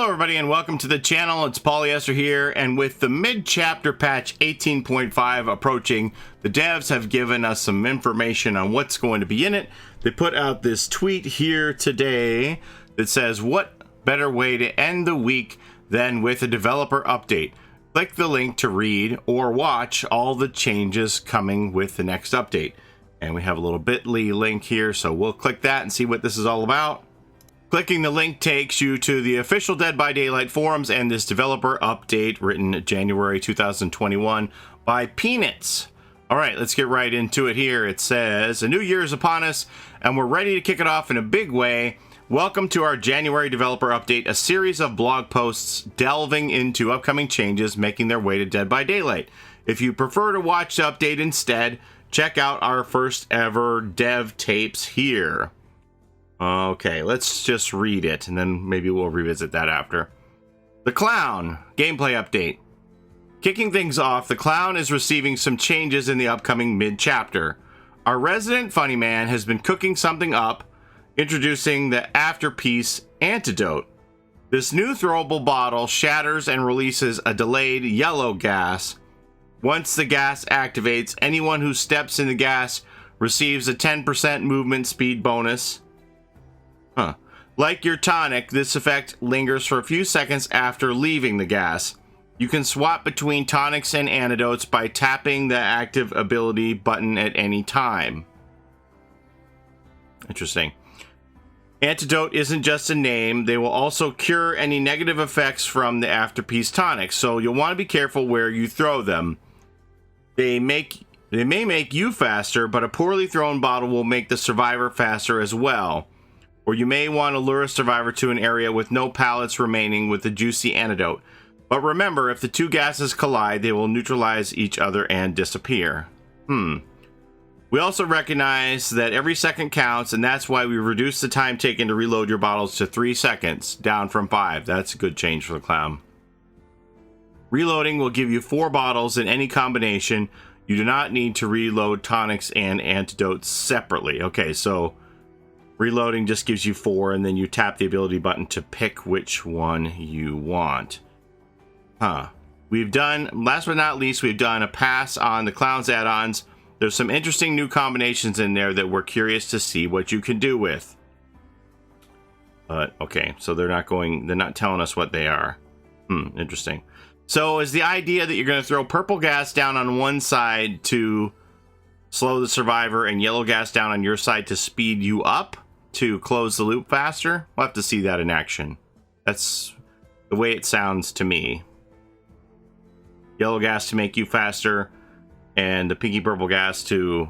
Hello everybody and welcome to the channel. It's Paulie, Esther here, and with the mid-chapter patch 18.5 approaching, the devs have given us some information on what's going to be in it. They put out this tweet here today that says, what better way to end the week than with a developer update? Click the link to read or watch all the changes coming with the next update. And we have a little bit.ly link here, so we'll click that and see what this is all about. Clicking the link takes you to the official Dead by Daylight forums and this developer update written January 2021 by Peanuts. All right, let's get right into it here. It says, a new year is upon us and we're ready to kick it off in a big way. Welcome to our January developer update, a series of blog posts delving into upcoming changes making their way to Dead by Daylight. If you prefer to watch the update instead, check out our first ever dev tapes here. Okay, let's just read it, and then maybe we'll revisit that after. The Clown, gameplay update. Kicking things off, the Clown is receiving some changes in the upcoming mid-chapter. Our resident funny man has been cooking something up, introducing the afterpiece antidote. This new throwable bottle shatters and releases a delayed yellow gas. Once the gas activates, anyone who steps in the gas receives a 10% movement speed bonus. Like your tonic, this effect lingers for a few seconds after leaving the gas. You can swap between tonics and antidotes by tapping the active ability button at any time. Interesting. Antidote isn't just a name. They will also cure any negative effects from the afterpiece tonics, so you'll want to be careful where you throw them. They may make you faster, but a poorly thrown bottle will make the survivor faster as well. Or you may want to lure a survivor to an area with no pallets remaining with the juicy antidote. But remember, if the two gases collide, they will neutralize each other and disappear. We also recognize that every second counts, and that's why we reduced the time taken to reload your bottles to 3 seconds, down from 5. That's a good change for the Clown. Reloading will give you 4 bottles in any combination. You do not need to reload tonics and antidotes separately. Okay, so reloading just gives you 4, and then you tap the ability button to pick which one you want. We've done, last but not least, we've done a pass on the Clown's add-ons. There's some interesting new combinations in there that we're curious to see what you can do with. But, okay, so they're not telling us what they are. Interesting. So, is the idea that you're going to throw purple gas down on one side to slow the survivor and yellow gas down on your side to speed you up to close the loop faster? We'll have to see that in action. That's the way it sounds to me. Yellow gas to make you faster, and the pinky purple gas to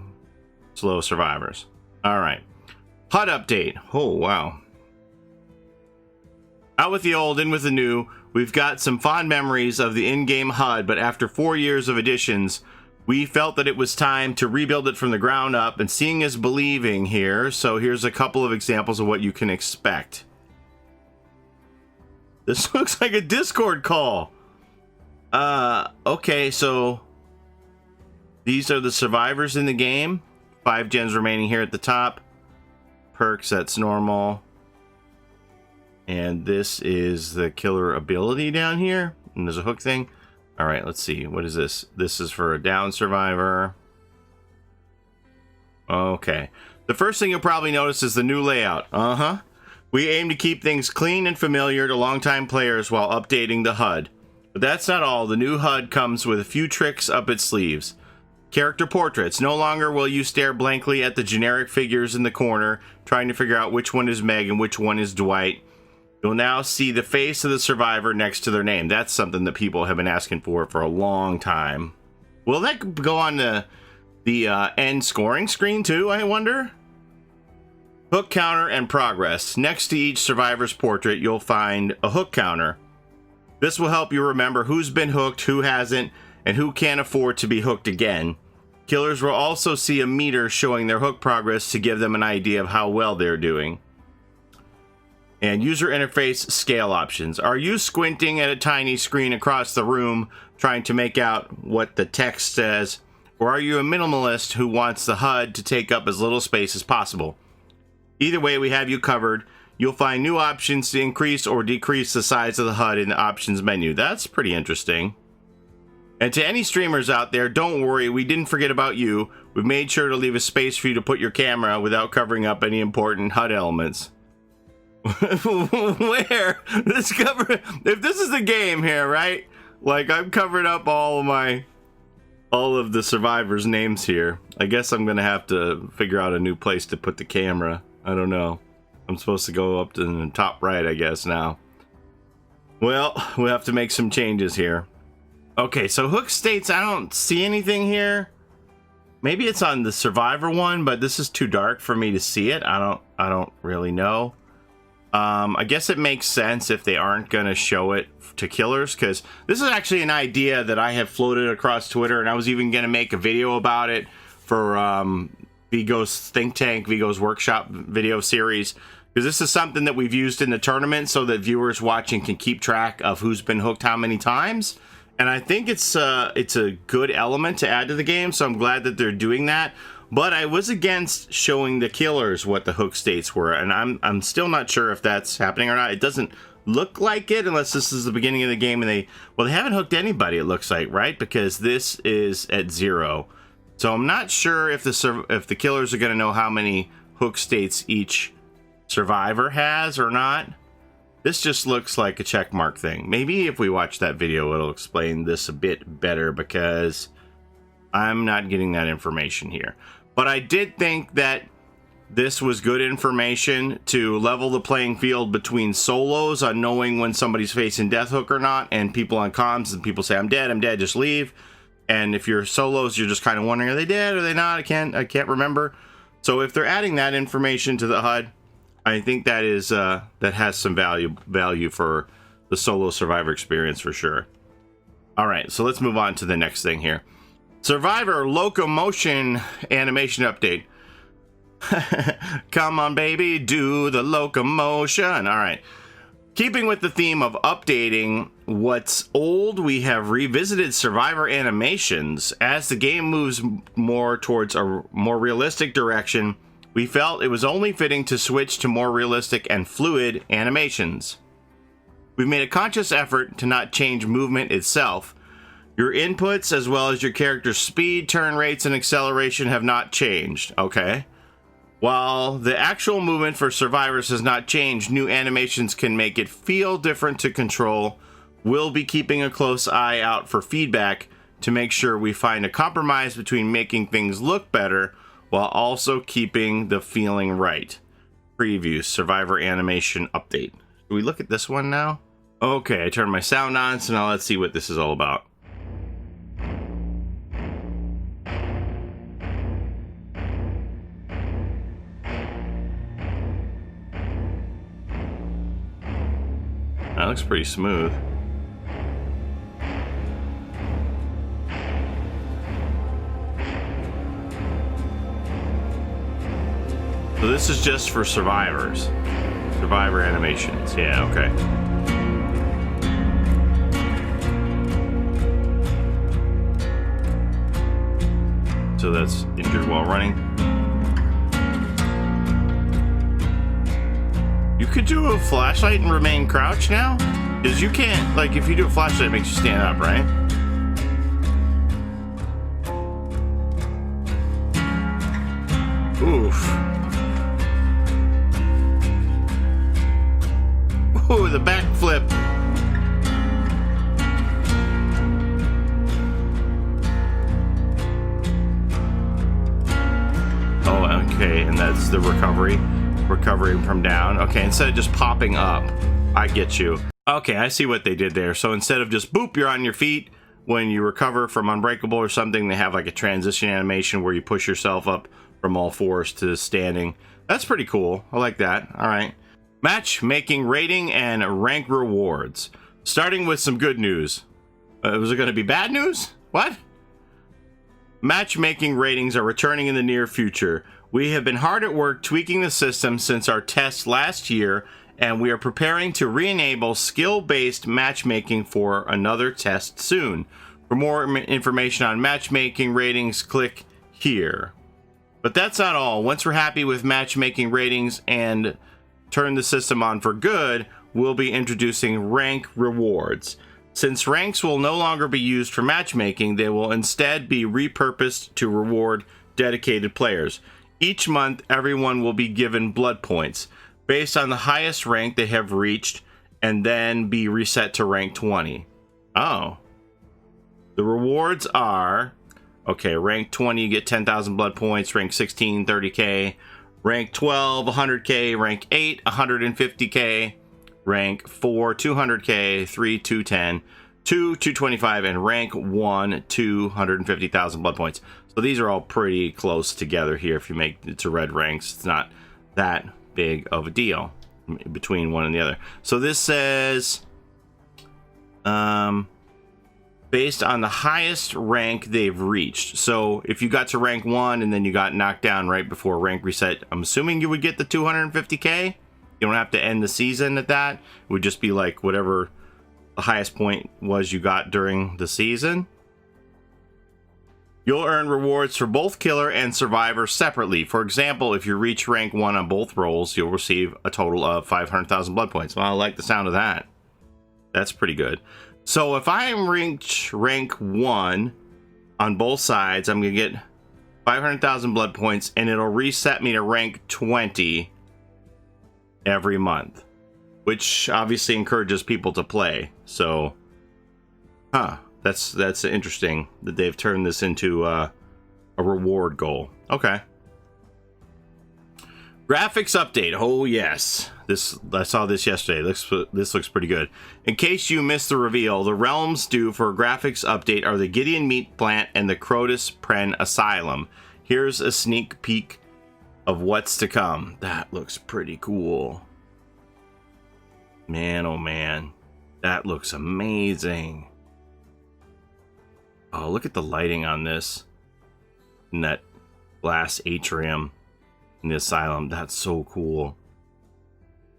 slow survivors. Alright. HUD update. Oh, wow. Out with the old, in with the new. We've got some fond memories of the in-game HUD, but after 4 years of additions, we felt that it was time to rebuild it from the ground up, and seeing is believing here, so here's a couple of examples of what you can expect. This looks like a Discord call. Okay, so these are the survivors in the game. 5 gens remaining here at the top. Perks, that's normal. And this is the killer ability down here. And there's a hook thing. All right, let's see. What is this? This is for a down survivor. Okay. The first thing you'll probably notice is the new layout. We aim to keep things clean and familiar to longtime players while updating the HUD. But that's not all. The new HUD comes with a few tricks up its sleeves. Character portraits. No longer will you stare blankly at the generic figures in the corner, trying to figure out which one is Meg and which one is Dwight. You'll now see the face of the survivor next to their name. That's something that people have been asking for a long time. Will that go on the end scoring screen too, I wonder? Hook counter and progress. Next to each survivor's portrait, you'll find a hook counter. This will help you remember who's been hooked, who hasn't, and who can't afford to be hooked again. Killers will also see a meter showing their hook progress to give them an idea of how well they're doing. And user interface scale options. Are you squinting at a tiny screen across the room trying to make out what the text says? Or are you a minimalist who wants the HUD to take up as little space as possible? Either way, we have you covered. you'll find new options to increase or decrease the size of the HUD in the options menu. That's pretty interesting. And to any streamers out there, don't worry, we didn't forget about you. We've made sure to leave a space for you to put your camera without covering up any important HUD elements. Where? This cover, if this is the game here, right? Like, I've covered up all of the survivors' names here. I guess I'm gonna have to figure out a new place to put the camera. I don't know. I'm supposed to go up to the top right, I guess, now. Well, we'll have to make some changes here. Okay, so hook states, I don't see anything here. Maybe it's on the survivor one, but this is too dark for me to see it. I don't really know. I guess it makes sense if they aren't going to show it to killers, because this is actually an idea that I have floated across Twitter, and I was even going to make a video about it for Vigo's Think Tank, Vigo's Workshop video series, because this is something that we've used in the tournament so that viewers watching can keep track of who's been hooked how many times. And I think it's a good element to add to the game, so I'm glad that they're doing that. But I was against showing the killers what the hook states were, and I'm still not sure if that's happening or not. It doesn't look like it unless this is the beginning of the game, and they haven't hooked anybody, it looks like, right? Because this is at 0. So I'm not sure if the killers are going to know how many hook states each survivor has or not. This just looks like a checkmark thing. Maybe if we watch that video, it'll explain this a bit better, because I'm not getting that information here. But I did think that this was good information to level the playing field between solos on knowing when somebody's facing death hook or not, and people on comms, and people say, I'm dead, just leave. And if you're solos, you're just kind of wondering, are they dead, are they not? I can't remember. So if they're adding that information to the HUD, I think that is that has some value for the solo survivor experience for sure. All right, so let's move on to the next thing here. Survivor locomotion animation update. Come on, baby, do the locomotion. All right. Keeping with the theme of updating what's old, we have revisited survivor animations. As the game moves more towards a more realistic direction, we felt it was only fitting to switch to more realistic and fluid animations. We've made a conscious effort to not change movement itself. Your inputs, as well as your character's speed, turn rates, and acceleration have not changed. Okay. While the actual movement for survivors has not changed, new animations can make it feel different to control. We'll be keeping a close eye out for feedback to make sure we find a compromise between making things look better while also keeping the feeling right. Preview, survivor animation update. Do we look at this one now? Okay, I turned my sound on, so now let's see what this is all about. That looks pretty smooth. So this is just for survivors. Survivor animations. Yeah, okay. So that's injured while running. You could do a flashlight and remain crouched now? Because you can't, like, if you do a flashlight, it makes you stand up, right? Oof. Ooh, the backflip. Oh, okay, and that's the recovery. Recovering from down. Okay, instead of just popping up. I get you. Okay, I see what they did there. So instead of just boop, you're on your feet. When you recover from Unbreakable or something, they have like a transition animation where you push yourself up from all fours to standing. That's pretty cool. I like that. All right. Matchmaking, rating, and rank rewards. Starting with some good news. Was it going to be bad news? What? Matchmaking ratings are returning in the near future. We have been hard at work tweaking the system since our test last year, and we are preparing to re-enable skill-based matchmaking for another test soon. For more information on matchmaking ratings, click here. But that's not all. Once we're happy with matchmaking ratings and turn the system on for good, we'll be introducing rank rewards. Since ranks will no longer be used for matchmaking, they will instead be repurposed to reward dedicated players. Each month, everyone will be given blood points based on the highest rank they have reached, and then be reset to rank 20. Oh. The rewards are, okay, rank 20, you get 10,000 blood points, rank 16, 30k, rank 12, 100k, rank 8, 150k, rank 4, 200k, 3, 210, 2, 225, and rank 1, 250,000 blood points. So these are all pretty close together here. If you make it to red ranks, it's not that big of a deal between one and the other. So this says, based on the highest rank they've reached. So if you got to rank 1 and then you got knocked down right before rank reset, I'm assuming you would get the 250k. You don't have to end the season at that. It would just be like whatever the highest point was you got during the season. You'll earn rewards for both killer and survivor separately. For example, if you reach rank 1 on both roles, you'll receive a total of 500,000 blood points. Well, I like the sound of that. That's pretty good. So if I reach rank 1 on both sides, I'm going to get 500,000 blood points, and it'll reset me to rank 20 every month, which obviously encourages people to play. So, that's interesting that they've turned this into a reward goal. Okay. Graphics update. Oh yes, I saw this yesterday. This looks pretty good. In case you missed the reveal, the realms due for a graphics update are the Gideon Meat Plant and the Crotus Prenn Asylum. Here's a sneak peek of what's to come. That looks pretty cool. Man, oh man, that looks amazing. Oh, look at the lighting on this. In that glass atrium in the asylum. That's so cool.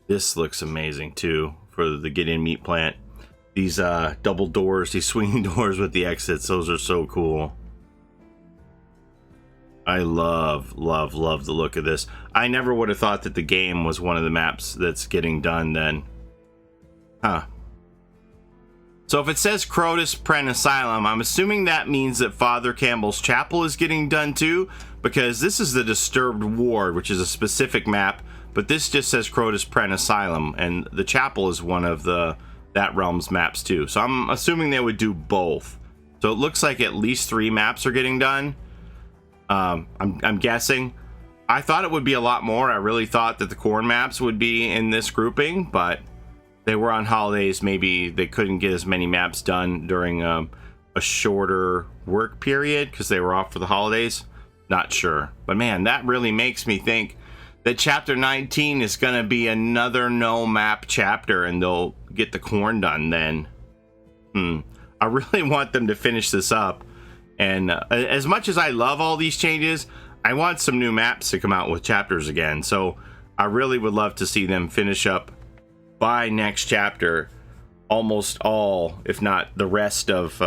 This looks amazing too for the Gideon Meat Plant. These double doors, these swinging doors with the exits, those are so cool. I love the look of this. I never would have thought that the game was one of the maps that's getting done then. So if it says Crotus Prenn Asylum, I'm assuming that means that Father Campbell's Chapel is getting done too, because this is the Disturbed Ward, which is a specific map, but this just says Crotus Prenn Asylum, and the chapel is one of that realm's maps too. So I'm assuming they would do both. So it looks like at least 3 maps are getting done. I'm guessing. I thought it would be a lot more. I really thought that the corn maps would be in this grouping, but they were on holidays. Maybe they couldn't get as many maps done during a shorter work period because they were off for the holidays. Not sure. But man, that really makes me think that Chapter 19 is going to be another no map chapter, and they'll get the corn done then. I really want them to finish this up. And as much as I love all these changes, I want some new maps to come out with chapters again. So I really would love to see them finish up by next chapter almost all, if not the rest of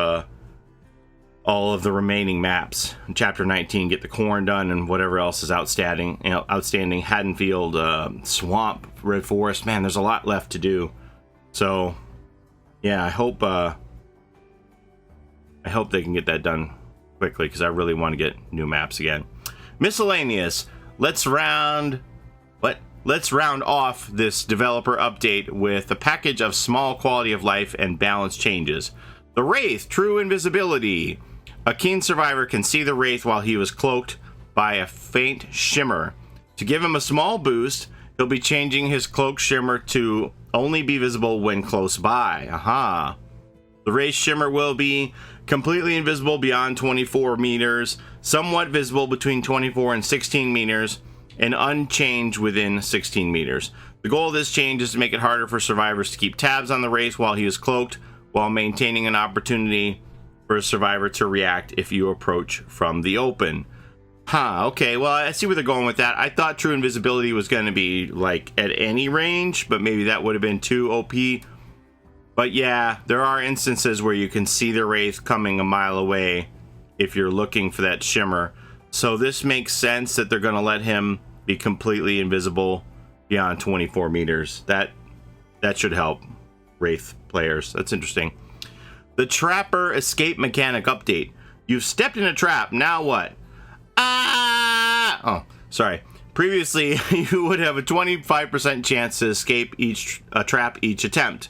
all of the remaining maps. In Chapter 19, get the corn done and whatever else is outstanding. Haddonfield, Swamp, Red Forest. Man, there's a lot left to do. So yeah, I hope they can get that done quickly, because I really want to get new maps again. Miscellaneous. Let's round off this developer update with a package of small quality of life and balance changes. The Wraith, true invisibility. A keen survivor can see the Wraith while he was cloaked by a faint shimmer. To give him a small boost, he'll be changing his cloak shimmer to only be visible when close by. Aha. The Wraith shimmer will be completely invisible beyond 24 meters, somewhat visible between 24 and 16 meters, and unchanged within 16 meters. The goal of this change is to make it harder for survivors to keep tabs on the Wraith while he is cloaked, while maintaining an opportunity for a survivor to react if you approach from the open. Okay, well, I see where they're going with that. I thought true invisibility was going to be like at any range, but maybe that would have been too OP. But yeah, there are instances where you can see the Wraith coming a mile away if you're looking for that shimmer. So this makes sense that they're going to let him be completely invisible beyond 24 meters. That should help Wraith players. That's interesting. The Trapper Escape Mechanic Update. You've stepped in a trap. Now what? Ah! Oh, sorry. Previously, you would have a 25% chance to escape a trap each attempt.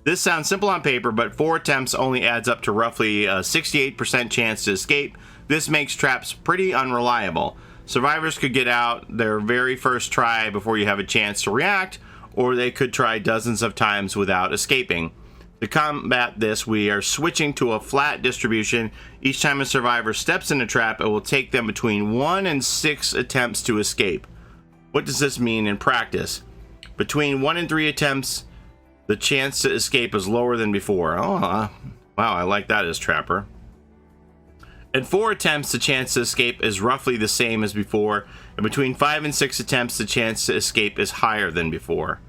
This sounds simple on paper, but 4 attempts only adds up to roughly a 68% chance to escape. This makes traps pretty unreliable. Survivors could get out their very first try before you have a chance to react, or they could try dozens of times without escaping. To combat this, we are switching to a flat distribution. Each time a survivor steps in a trap, it will take them between 1 and 6 attempts to escape. What does this mean in practice? Between 1 and 3 attempts, the chance to escape is lower than before. Oh, wow, I like that as Trapper. At 4 attempts, the chance to escape is roughly the same as before, and between 5 and 6 attempts, the chance to escape is higher than before.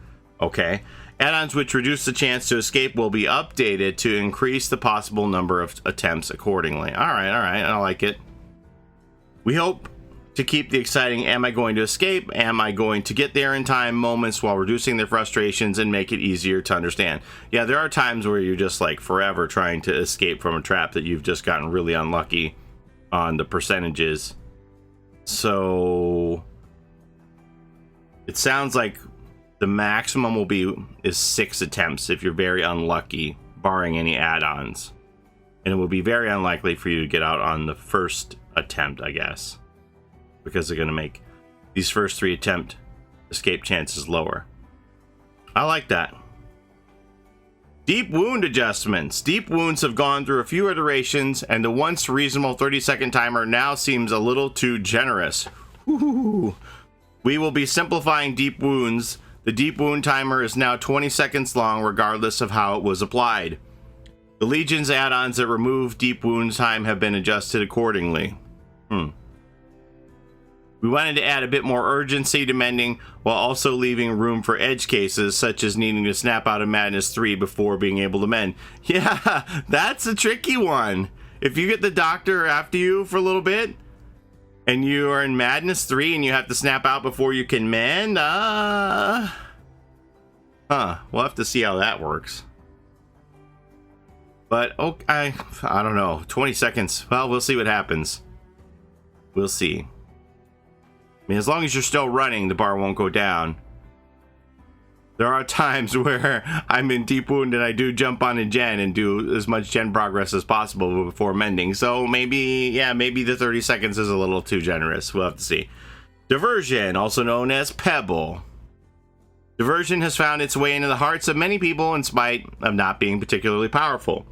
Okay. Add-ons which reduce the chance to escape will be updated to increase the possible number of attempts accordingly. Alright, I like it. We hope to keep the exciting am I going to escape, am I going to get there in time moments while reducing their frustrations and make it easier to understand. Yeah, there are times where you're just like forever trying to escape from a trap that you've just gotten really unlucky on the percentages. So it sounds like the maximum is 6 attempts if you're very unlucky, barring any add-ons. And it will be very unlikely for you to get out on the first attempt, I guess, because they're going to make these first 3 attempt escape chances lower. I like that. Deep wound adjustments. Deep wounds have gone through a few iterations, and the once reasonable 30-second timer now seems a little too generous. Woo-hoo-hoo. We will be simplifying deep wounds. The deep wound timer is now 20 seconds long, regardless of how it was applied. The Legion's add-ons that remove deep wound time have been adjusted accordingly. We wanted to add a bit more urgency to mending, while also leaving room for edge cases, such as needing to snap out of Madness 3 before being able to mend. Yeah, that's a tricky one. If you get the doctor after you for a little bit, and you are in Madness 3 and you have to snap out before you can mend, we'll have to see how that works. But, okay, I don't know, 20 seconds, well, we'll see what happens. We'll see. I mean, as long as you're still running, the bar won't go down. There are times where I'm in deep wound and I do jump on a gen and do as much gen progress as possible before mending. So maybe the 30 seconds is a little too generous. We'll have to see. Diversion, also known as Pebble. Diversion has found its way into the hearts of many people in spite of not being particularly powerful.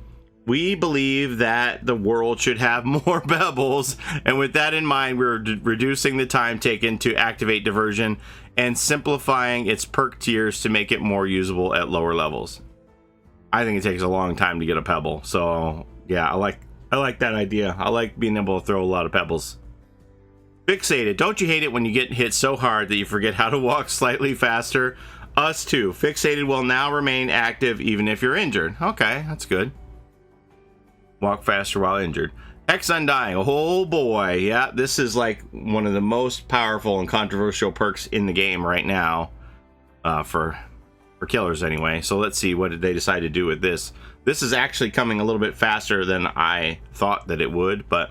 We believe that the world should have more pebbles, and with that in mind, we're reducing the time taken to activate Diversion and simplifying its perk tiers to make it more usable at lower levels. I think it takes a long time to get a pebble, so yeah, I like that idea. I like being able to throw a lot of pebbles. Fixated. Don't you hate it when you get hit so hard that you forget how to walk slightly faster? Us too. Fixated will now remain active even if you're injured. Okay, that's good. Walk faster while injured. Hex Undying. Oh boy. Yeah, this is like one of the most powerful and controversial perks in the game right now. For killers anyway. So let's see what did they decide to do with this. This is actually coming a little bit faster than I thought that it would, but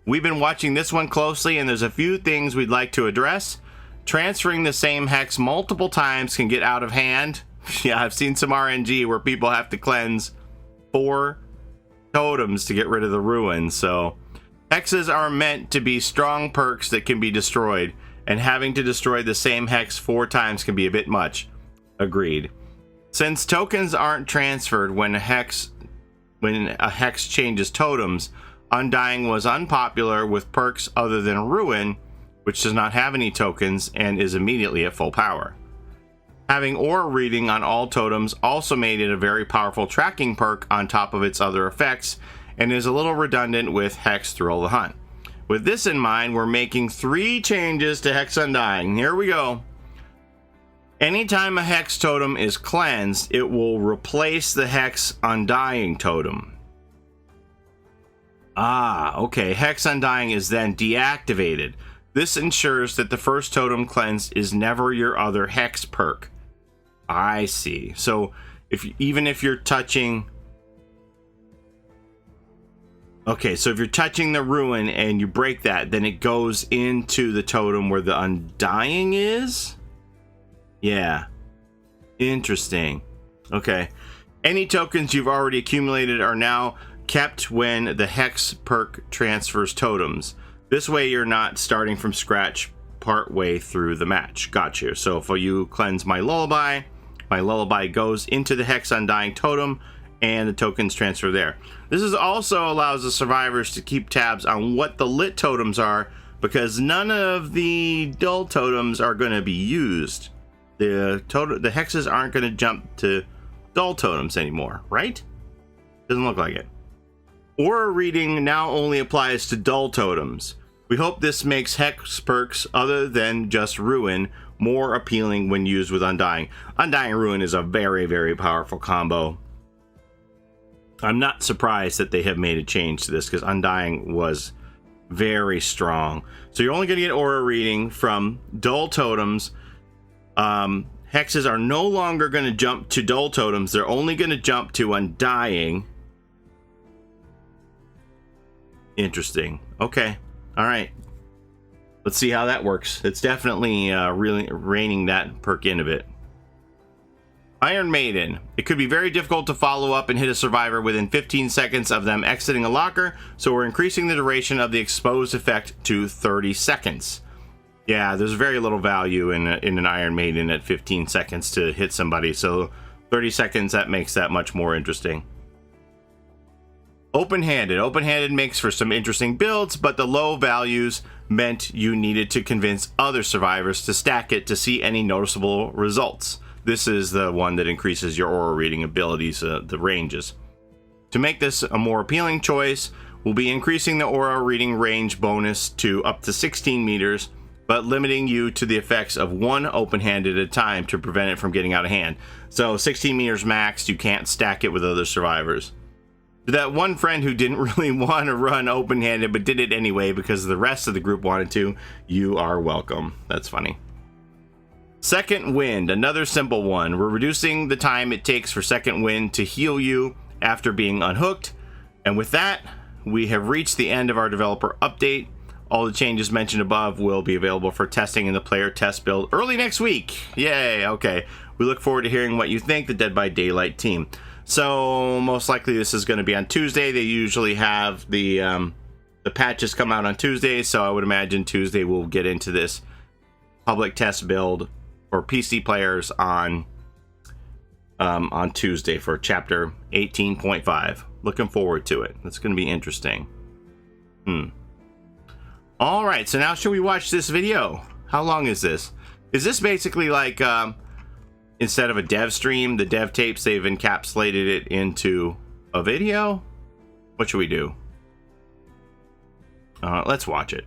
we've been watching this one closely and there's a few things we'd like to address. Transferring the same hex multiple times can get out of hand. Yeah, I've seen some RNG where people have to cleanse 4 totems to get rid of the ruins. So hexes are meant to be strong perks that can be destroyed, and having to destroy the same hex 4 times can be a bit much. Agreed. Since tokens aren't transferred when a hex changes totems, Undying was unpopular with perks other than Ruin, which does not have any tokens and is immediately at full power. Having aura reading on all totems also made it a very powerful tracking perk on top of its other effects, and is a little redundant with Hex Thrill the Hunt. With this in mind, we're making 3 changes to Hex Undying. Here we go. Anytime a Hex totem is cleansed, it will replace the Hex Undying totem. Okay. Hex Undying is then deactivated. This ensures that the first totem cleansed is never your other hex perk. I see. So even if you're touching... Okay, so if you're touching the ruin and you break that, then it goes into the totem where the undying is? Yeah. Interesting. Okay. Any tokens you've already accumulated are now kept when the hex perk transfers totems. This way you're not starting from scratch part way through the match. Gotcha. So if you cleanse my lullaby goes into the hex undying totem and the tokens transfer there. This is also allows the survivors to keep tabs on what the lit totems are, because none of the dull totems are going to be used. The hexes aren't going to jump to dull totems anymore, right? Doesn't look like it. Aura reading now only applies to dull totems. We hope this makes hex perks other than just ruin more appealing when used with undying. Undying ruin is a very, very powerful combo. I'm not surprised that they have made a change to this, because undying was very strong. So you're only going to get aura reading from dull totems. Hexes are no longer going to jump to dull totems. They're only going to jump to undying. Interesting. Okay. All right. Let's see how that works. It's definitely really reining that perk in a bit. Iron Maiden. It could be very difficult to follow up and hit a survivor within 15 seconds of them exiting a locker, so we're increasing the duration of the exposed effect to 30 seconds. Yeah, there's very little value in an Iron Maiden at 15 seconds to hit somebody, so 30 seconds, that makes that much more interesting. Open-handed. Open-handed makes for some interesting builds, but the low values meant you needed to convince other survivors to stack it to see any noticeable results. This is the one that increases your aura reading abilities, the ranges. To make this a more appealing choice, we'll be increasing the aura reading range bonus to up to 16 meters, but limiting you to the effects of one open-handed at a time to prevent it from getting out of hand. So 16 meters max, you can't stack it with other survivors. To that one friend who didn't really want to run open-handed but did it anyway because the rest of the group wanted to, you are welcome. That's funny. Second Wind, another simple one. We're reducing the time it takes for Second Wind to heal you after being unhooked. And with that, we have reached the end of our developer update. All the changes mentioned above will be available for testing in the player test build early next week. Yay, okay. We look forward to hearing what you think, the Dead by Daylight team. So most likely this is going to be on Tuesday. They usually have the patches come out on Tuesday, so I would imagine Tuesday we'll get into this public test build for PC players on Tuesday for Chapter 18.5. Looking forward to it. It's going to be interesting. All right, so now should we watch this video? How long is this? Is this basically like instead of a dev stream, the dev tapes, they've encapsulated it into a video? What should we do? Let's watch it.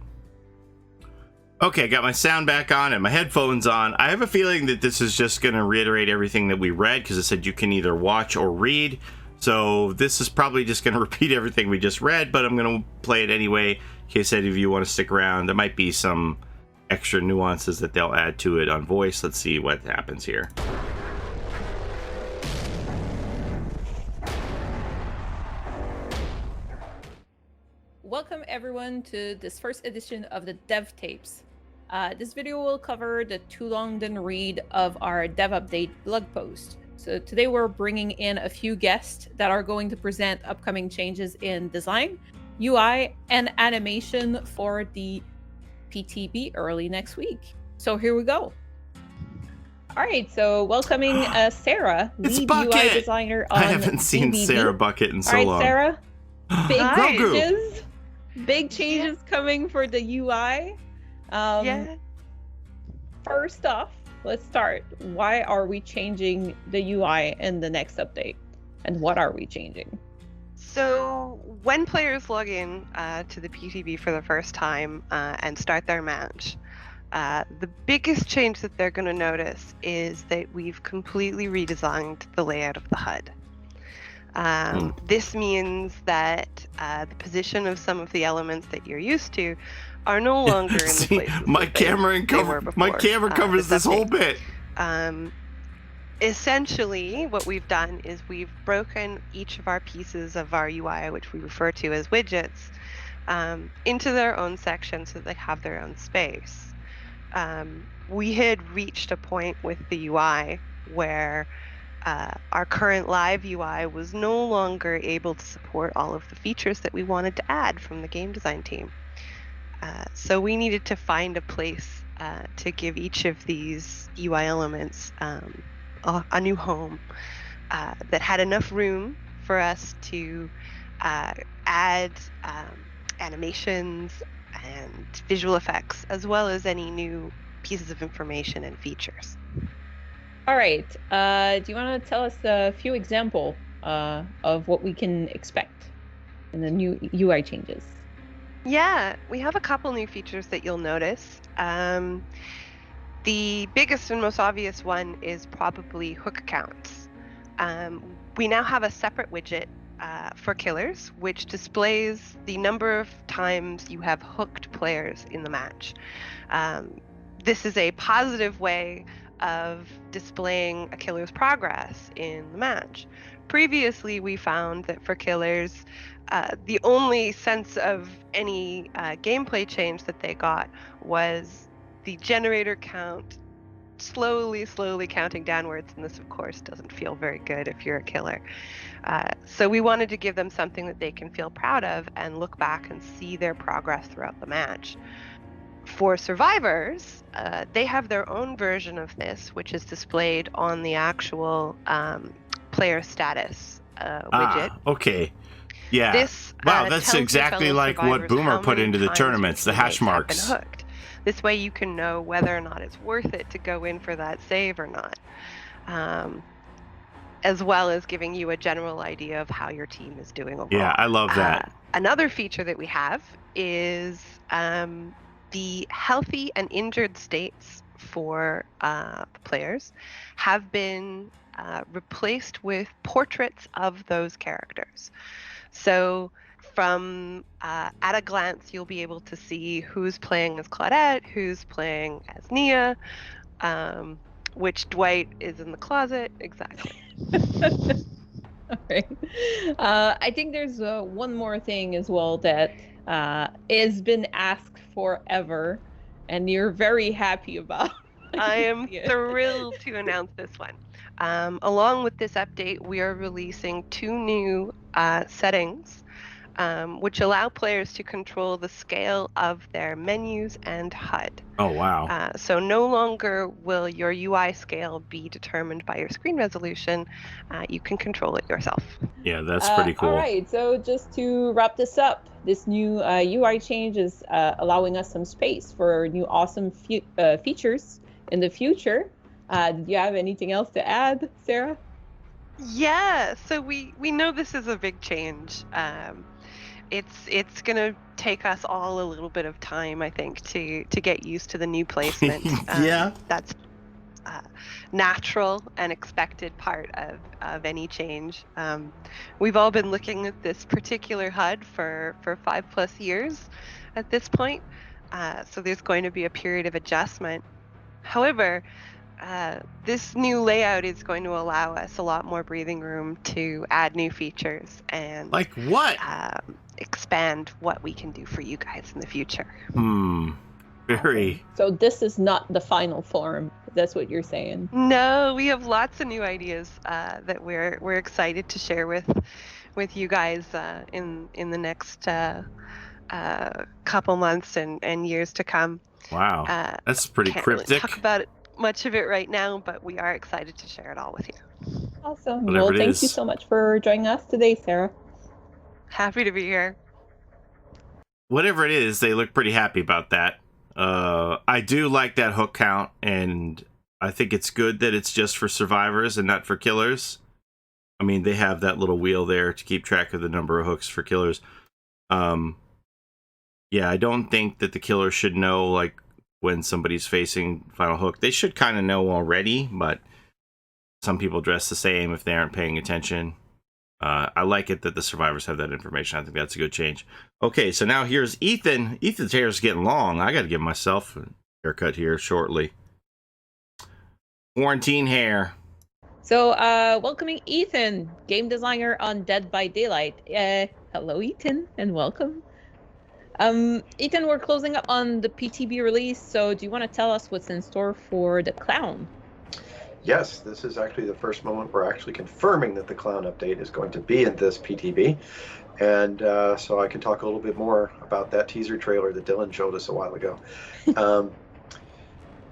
Okay, got my sound back on and my headphones on. I have a feeling that this is just going to reiterate everything that we read, because it said you can either watch or read. So this is probably just going to repeat everything we just read, but I'm going to play it anyway in case any of you want to stick around. There might be some extra nuances that they'll add to it on voice. Let's see what happens here. Welcome everyone to this first edition of the Dev Tapes. This video will cover the too long didn't read of our Dev Update blog post. So today we're bringing in a few guests that are going to present upcoming changes in design, UI, and animation for the PTB early next week. So here we go. All right, so welcoming Sarah, lead UI designer on I haven't seen DBB. Sarah Bucket in so long. All right, Sarah, Hi. big changes coming for the UI. Yeah. First off, let's start. Why are we changing the UI in the next update? And what are we changing? So when players log in to the PTB for the first time and start their match, the biggest change that they're going to notice is that we've completely redesigned the layout of the HUD. This means that the position of some of the elements that you're used to are no longer in the See, places my that camera they were before. my camera covers this whole bit. Essentially, what we've done is we've broken each of our pieces of our UI, which we refer to as widgets, into their own section so that they have their own space. We had reached a point with the UI where our current live UI was no longer able to support all of the features that we wanted to add from the game design team. So we needed to find a place to give each of these UI elements a new home that had enough room for us to add animations and visual effects, as well as any new pieces of information and features. All right. Do you want to tell us a few examples of what we can expect in the new UI changes? Yeah, we have a couple new features that you'll notice. The biggest and most obvious one is probably hook counts. We now have a separate widget for killers, which displays the number of times you have hooked players in the match. This is a positive way of displaying a killer's progress in the match. Previously, we found that for killers, the only sense of any gameplay change that they got was the generator count slowly counting downwards, and this of course doesn't feel very good if you're a killer. So we wanted to give them something that they can feel proud of and look back and see their progress throughout the match. For survivors, they have their own version of this, which is displayed on the actual player status widget. Okay. Yeah. This, wow, that's tells exactly fellow like what survivors Boomer how put many into the times tournaments, the your hash teammates have marks. been hooked. This way you can know whether or not it's worth it to go in for that save or not, as well as giving you a general idea of how your team is doing overall. Yeah, I love that. Another feature that we have is the healthy and injured states for players have been replaced with portraits of those characters. So from at a glance, you'll be able to see who's playing as Claudette, who's playing as Nia, which Dwight is in the closet, exactly. All right. I think there's one more thing as well that has been asked forever, and you're very happy about. I am thrilled to announce this one. Along with this update, we are releasing 2 new settings which allow players to control the scale of their menus and HUD. Oh, wow. So no longer will your UI scale be determined by your screen resolution. You can control it yourself. Yeah, that's pretty cool. All right, so just to wrap this up, this new UI change is allowing us some space for new awesome features in the future. Did you have anything else to add, Sarah? Yeah, so we know this is a big change. It's gonna take us all a little bit of time, I think, to get used to the new placement. Yeah, that's natural and expected part of any change. We've all been looking at this particular HUD for 5+ years at this point, so there's going to be a period of adjustment. However, this new layout is going to allow us a lot more breathing room to add new features and like what? Expand what we can do for you guys in the future. Very. So this is not the final form. That's what you're saying. No, we have lots of new ideas that we're excited to share with you guys in the next couple months and years to come. Wow, that's pretty cryptic. Really talk about it, much of it right now, but we are excited to share it all with you. Awesome. Well, thank you so much for joining us today, Sarah. Happy to be here. Whatever it is, they look pretty happy about that. I do like that hook count, and I think it's good that it's just for survivors and not for killers. I mean, they have that little wheel there to keep track of the number of hooks for killers. Yeah, I don't think that the killer should know, like, when somebody's facing final hook. They should kind of know already, but some people dress the same if they aren't paying attention. I like it that the survivors have that information. I think that's a good change. Okay, so now here's Ethan. Ethan's hair is getting long. I got to give myself a haircut here shortly. Quarantine hair. So, welcoming Ethan, game designer on Dead by Daylight. Hello, Ethan, and welcome. Ethan, we're closing up on the PTB release, so do you want to tell us what's in store for the clown? Yes, this is actually the first moment we're actually confirming that the clown update is going to be in this PTB. And so I can talk a little bit more about that teaser trailer that Dylan showed us a while ago.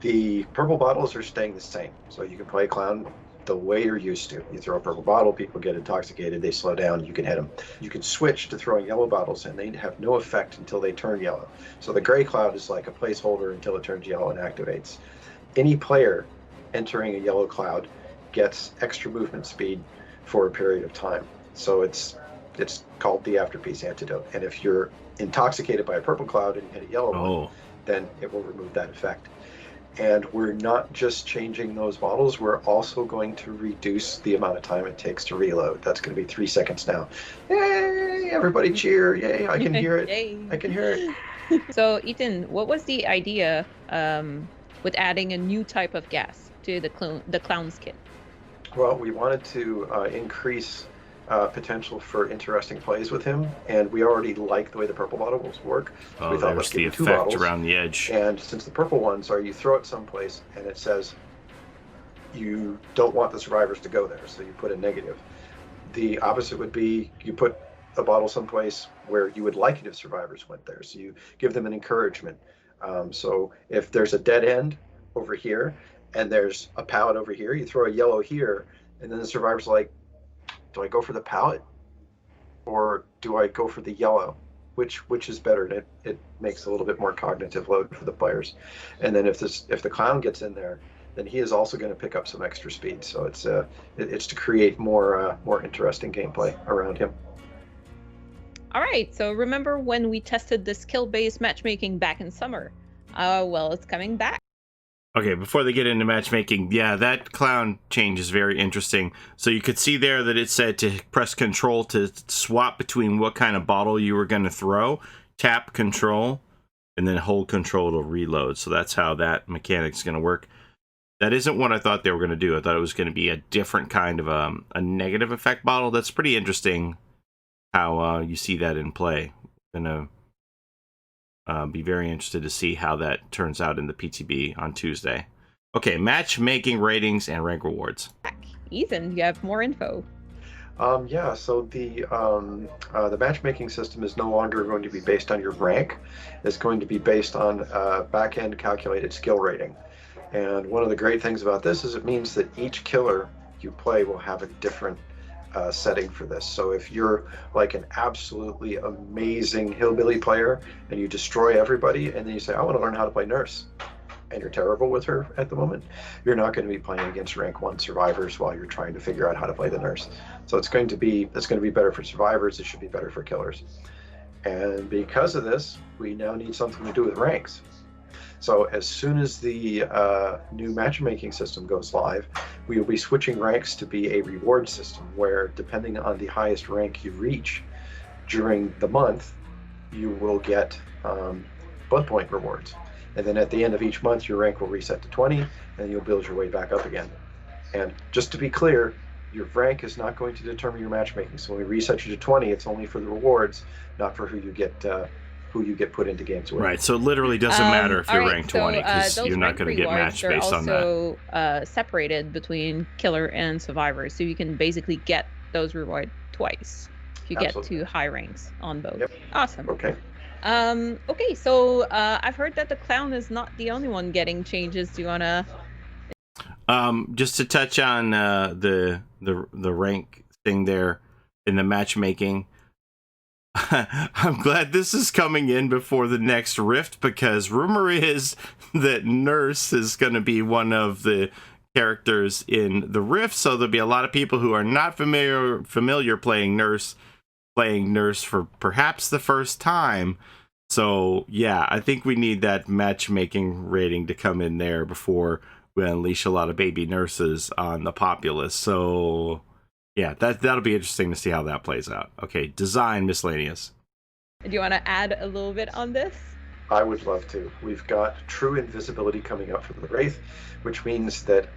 The purple bottles are staying the same. So you can play clown the way you're used to. You throw a purple bottle, people get intoxicated, they slow down, you can hit them. You can switch to throwing yellow bottles and they have no effect until they turn yellow. So the gray cloud is like a placeholder until it turns yellow and activates. Any player entering a yellow cloud gets extra movement speed for a period of time. So it's called the afterpiece antidote. And if you're intoxicated by a purple cloud and you hit a yellow one, then it will remove that effect. And we're not just changing those bottles, we're also going to reduce the amount of time it takes to reload. That's going to be 3 seconds now. Yay! Everybody cheer! Yay! I can hear it. I can hear it. So, Ethan, what was the idea with adding a new type of gas to the clown's kit? Well, we wanted to increase potential for interesting plays with him, and we already like the way the purple bottles work. So we thought, let's the give him 2 effect bottles around the edge. And since the purple ones are, you throw it someplace and it says you don't want the survivors to go there, so you put a negative. The opposite would be you put a bottle someplace where you would like it if survivors went there, so you give them an encouragement. So if there's a dead end over here and there's a pallet over here, you throw a yellow here, and then the survivor's like, do I go for the pallet or do I go for the yellow? Which is better? And it makes a little bit more cognitive load for the players. And then if the clown gets in there, then he is also going to pick up some extra speed. So it's to create more interesting gameplay around him. All right. So remember when we tested the skill-based matchmaking back in summer? Well, it's coming back. Okay, before they get into matchmaking, yeah, that clown change is very interesting. So you could see there that it said to press control to swap between what kind of bottle you were going to throw, tap control, and then hold control to reload. So that's how that mechanic's going to work. That isn't what I thought they were going to do. I thought it was going to be a different kind of a negative effect bottle. That's pretty interesting how you see that in play. I'm going to be very interested to see how that turns out in the PTB on Tuesday. Okay, matchmaking ratings and rank rewards. Ethan, you have more info. Yeah, so the matchmaking system is no longer going to be based on your rank. It's going to be based on back-end calculated skill rating. And one of the great things about this is it means that each killer you play will have a different setting for this. So if you're like an absolutely amazing hillbilly player and you destroy everybody and then you say, I want to learn how to play nurse, and you're terrible with her at the moment, you're not going to be playing against rank 1 survivors while you're trying to figure out how to play the nurse. So it's going to be better for survivors. It should be better for killers. And because of this, we now need something to do with ranks. So as soon as the new matchmaking system goes live, we will be switching ranks to be a reward system where, depending on the highest rank you reach during the month, you will get blood point rewards. And then at the end of each month, your rank will reset to 20, and you'll build your way back up again. And just to be clear, your rank is not going to determine your matchmaking. So when we reset you to 20, it's only for the rewards, not for who you get put into games with. Right, so it literally doesn't matter if you're ranked 20, because you're not going to get matched based on that. They're also separated between killer and survivor, so you can basically get those rewards twice if you get to high ranks on both. Yep. Awesome. Okay. Okay, so I've heard that the clown is not the only one getting changes. Do you want to... Just to touch on the rank thing there in the matchmaking, I'm glad this is coming in before the next Rift, because rumor is that Nurse is going to be one of the characters in the Rift, so there'll be a lot of people who are not familiar playing Nurse for perhaps the first time. So yeah, I think we need that matchmaking rating to come in there before we unleash a lot of baby nurses on the populace. So Yeah, that'll be interesting to see how that plays out. Okay, design miscellaneous. Do you want to add a little bit on this? I would love to. We've got true invisibility coming up for the Wraith, which means that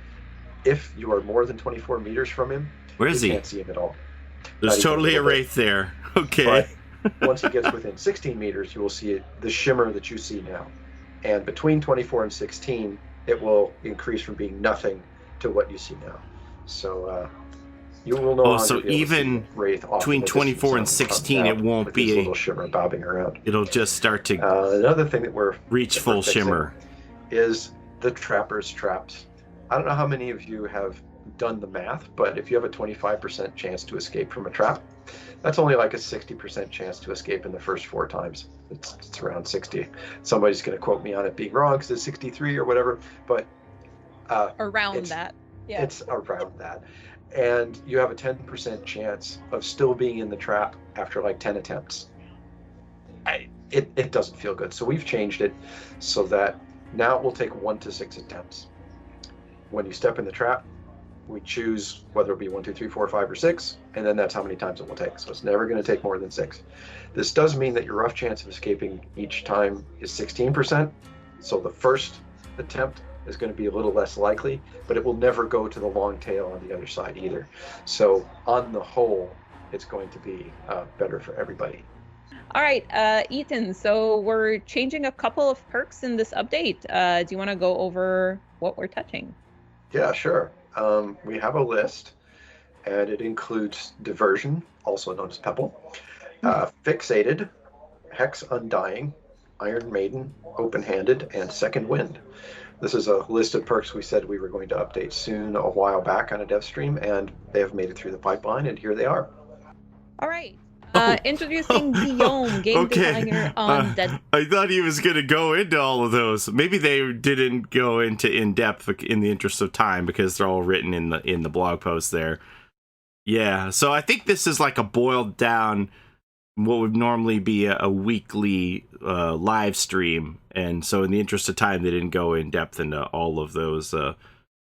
if you are more than 24 meters from him, Where is you he? can't see him at all. There's Not even totally a little bit. Wraith there. Okay. But once he gets within 16 meters, you will see the shimmer that you see now. And between 24 and 16, it will increase from being nothing to what you see now. So you will no longer so be able even to see Wraith off between in the 24 and distance 16, it won't with be his a little shimmer bobbing around. It'll just start to Another thing that we're reach full fixing shimmer. is the trapper's traps. I don't know how many of you have done the math, but if you have a 25% chance to escape from a trap, that's only like a 60% chance to escape in the first 4 times. It's around 60. Somebody's going to quote me on it being wrong because it's 63 or whatever, but Around that. Yeah. it's around that. And you have a 10% chance of still being in the trap after like 10 attempts. It doesn't feel good. So we've changed it so that now it will take 1 to 6 attempts. When you step in the trap, we choose whether it be 1, 2, 3, 4, 5, or 6, and then that's how many times it will take. So it's never going to take more than 6. This does mean that your rough chance of escaping each time is 16%. So the first attempt is going to be a little less likely, but it will never go to the long tail on the other side either. So on the whole, it's going to be better for everybody. All right, Ethan, so we're changing a couple of perks in this update. Do you want to go over what we're touching? Yeah, sure. We have a list, and it includes Diversion, also known as Pebble, Fixated, Hex Undying, Iron Maiden, Open-Handed, and Second Wind. This is a list of perks we said we were going to update soon a while back on a dev stream, and they have made it through the pipeline, and here they are. All right. Introducing Guillaume, game designer on Dead. I thought he was going to go into all of those. Maybe they didn't go into in-depth in the interest of time because they're all written in the blog post there. Yeah, so I think this is like a boiled down what would normally be a weekly live stream. And so in the interest of time, they didn't go in depth into all of those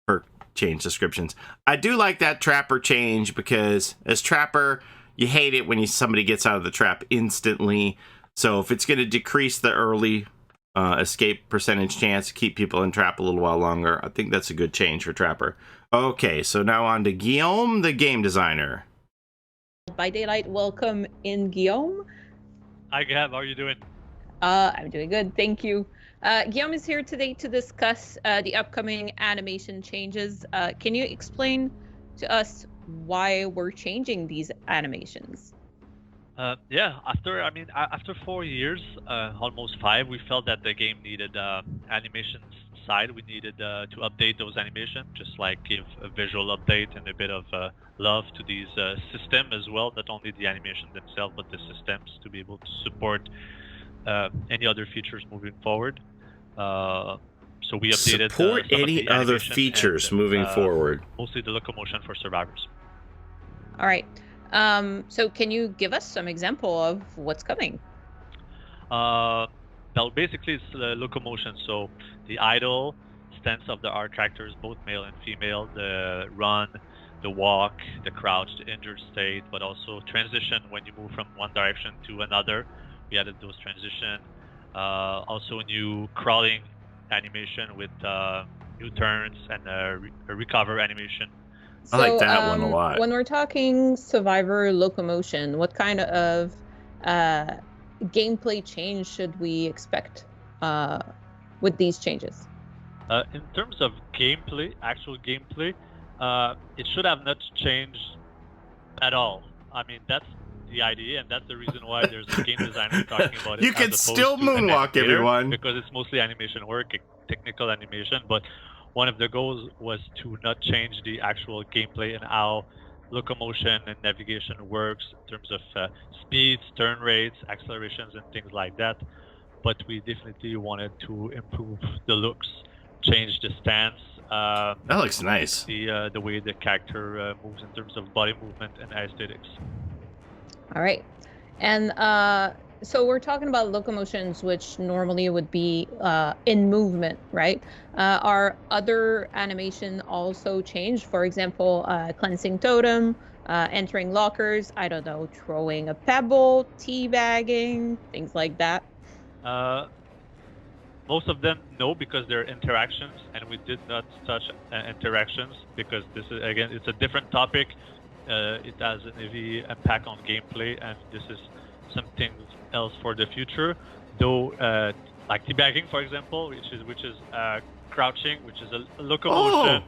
perk change descriptions. I do like that Trapper change because as Trapper, you hate it when somebody gets out of the trap instantly. So if it's going to decrease the early escape percentage chance, keep people in trap a little while longer, I think that's a good change for Trapper. Okay, so now on to Guillaume, the game designer. By Daylight, welcome in, Guillaume. Hi, Gab. How are you doing? I'm doing good, thank you. Guillaume is here today to discuss the upcoming animation changes. Can you explain to us why we're changing these animations? Yeah, after 4 years, almost 5, we felt that the game needed animation side. We needed to update those animations, just like give a visual update and a bit of love to these systems as well, not only the animation themselves, but the systems to be able to support any other features moving forward. So we updated support any other features moving forward. Mostly the locomotion for survivors. All right. So can you give us some example of what's coming? Well, basically it's the locomotion. So the idle stance of the R tractors, both male and female, the run, the walk, the crouch, the injured state, but also transition when you move from one direction to another. We added those transition. Also new crawling animation with new turns and a recover animation. I like that one a lot. When we're talking survivor locomotion, what kind of gameplay change should we expect with these changes? In terms of gameplay, actual gameplay, it should have not changed at all. I mean, that's the idea, and that's the reason why there's a game designer talking about it. You can still moonwalk, everyone. Because it's mostly animation work, technical animation, but one of the goals was to not change the actual gameplay and how locomotion and navigation works in terms of speeds, turn rates, accelerations, and things like that. But we definitely wanted to improve the looks, change the stance. That looks nice. The way the character moves in terms of body movement and aesthetics. All right. And so we're talking about locomotions, which normally would be in movement, right? Are other animation also changed? For example, cleansing totem, entering lockers, I don't know, throwing a pebble, teabagging, things like that? Most of them, no, because they're interactions, and we did not touch interactions because this is, again, it's a different topic. It has a heavy impact on gameplay, and this is something else for the future. Though, like teabagging, for example, which is crouching, which is a locomotion.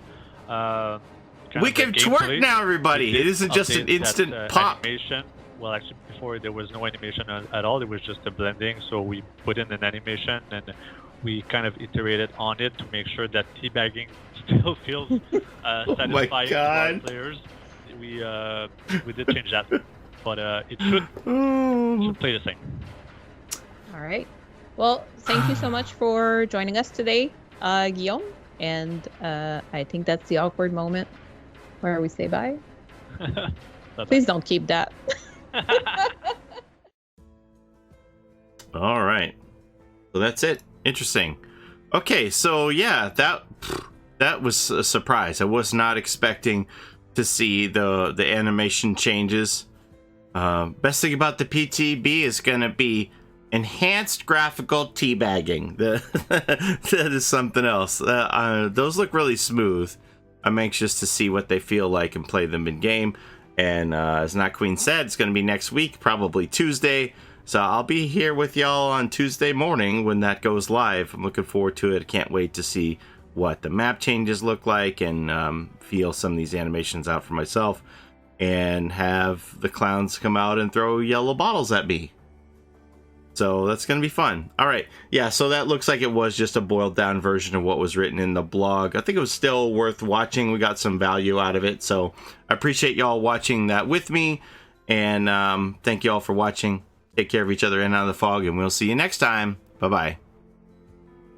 We can twerk now, everybody. It isn't just an instant pop. Animation. Well, actually, before there was no animation at all. It was just a blending. So we put in an animation, and we kind of iterated on it to make sure that teabagging still feels satisfying to our players. We did change that, but it should play the same. All right. Well, thank you so much for joining us today, Guillaume. And I think that's the awkward moment where we say bye. Please don't keep that. All right. So that's it. Interesting. Okay, so yeah, that was a surprise. I was not expecting to see the animation changes. Best thing about the PTB is going to be enhanced graphical teabagging. That is something else. Those look really smooth. I'm anxious to see what they feel like and play them in game. And as Not Queen said, it's going to be next week, probably Tuesday. So I'll be here with y'all on Tuesday morning when that goes live. I'm looking forward to it. I can't wait to see what the map changes look like and feel some of these animations out for myself. And have the clowns come out and throw yellow bottles at me. So that's going to be fun. All right. Yeah, so that looks like it was just a boiled down version of what was written in the blog. I think it was still worth watching. We got some value out of it. So I appreciate y'all watching that with me. And thank you all for watching. Take care of each other and out of the fog. And we'll see you next time. Bye-bye.